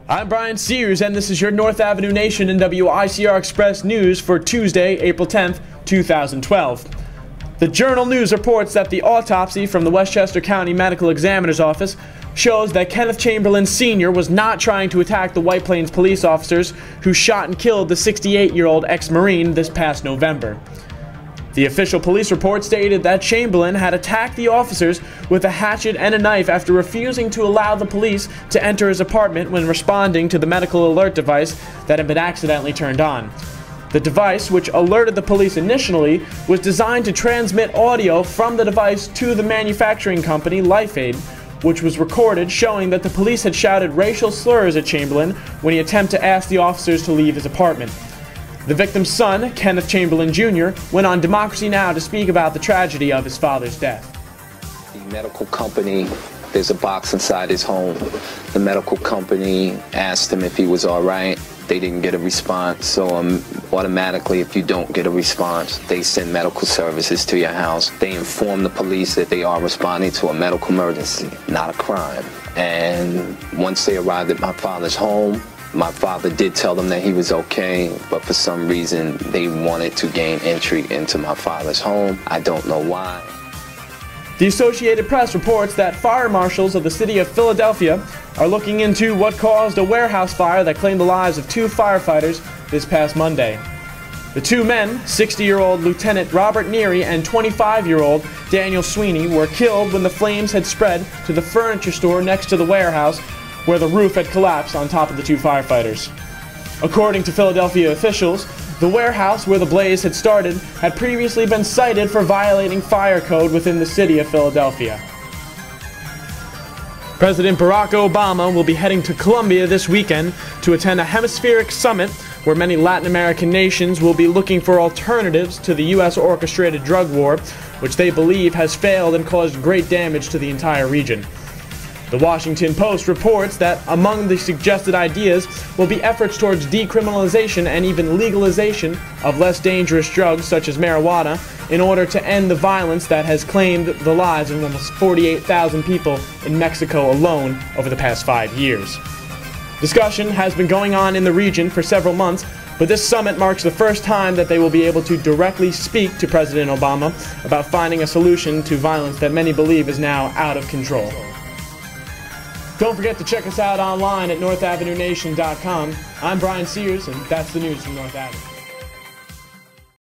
I'm Brian Sears, and this is your North Avenue Nation and WICR Express News for Tuesday, April 10th, 2012. The Journal News reports that the autopsy from the Westchester County Medical Examiner's Office shows that Kenneth Chamberlain Sr. was not trying to attack the White Plains police officers who shot and killed the 68-year-old ex-Marine this past November. The official police report stated that Chamberlain had attacked the officers with a hatchet and a knife after refusing to allow the police to enter his apartment when responding to the medical alert device that had been accidentally turned on. The device, which alerted the police initially, was designed to transmit audio from the device to the manufacturing company LifeAid, which was recorded showing that the police had shouted racial slurs at Chamberlain when he attempted to ask the officers to leave his apartment. The victim's son, Kenneth Chamberlain Jr., went on Democracy Now! To speak about the tragedy of his father's death. The medical company, there's a box inside his home. The medical company asked him if he was all right. They didn't get a response, so automatically, if you don't get a response, they send medical services to your house. They inform the police that they are responding to a medical emergency, not a crime. And once they arrived at my father's home, my father did tell them that he was okay, but for some reason they wanted to gain entry into my father's home. I don't know why. The Associated Press reports that fire marshals of the city of Philadelphia are looking into what caused a warehouse fire that claimed the lives of 2 firefighters this past Monday. The 2 men, 60-year-old Lieutenant Robert Neary and 25-year-old Daniel Sweeney, were killed when the flames had spread to the furniture store next to the warehouse, where the roof had collapsed on top of the 2 firefighters. According to Philadelphia officials, the warehouse where the blaze had started had previously been cited for violating fire code within the city of Philadelphia. President Barack Obama will be heading to Colombia this weekend to attend a hemispheric summit where many Latin American nations will be looking for alternatives to the U.S. orchestrated drug war, which they believe has failed and caused great damage to the entire region. The Washington Post reports that among the suggested ideas will be efforts towards decriminalization and even legalization of less dangerous drugs such as marijuana in order to end the violence that has claimed the lives of almost 48,000 people in Mexico alone over the past 5 years. Discussion has been going on in the region for several months, but this summit marks the first time that they will be able to directly speak to President Obama about finding a solution to violence that many believe is now out of control. Don't forget to check us out online at NorthAvenueNation.com. I'm Brian Sears, and that's the news from North Avenue.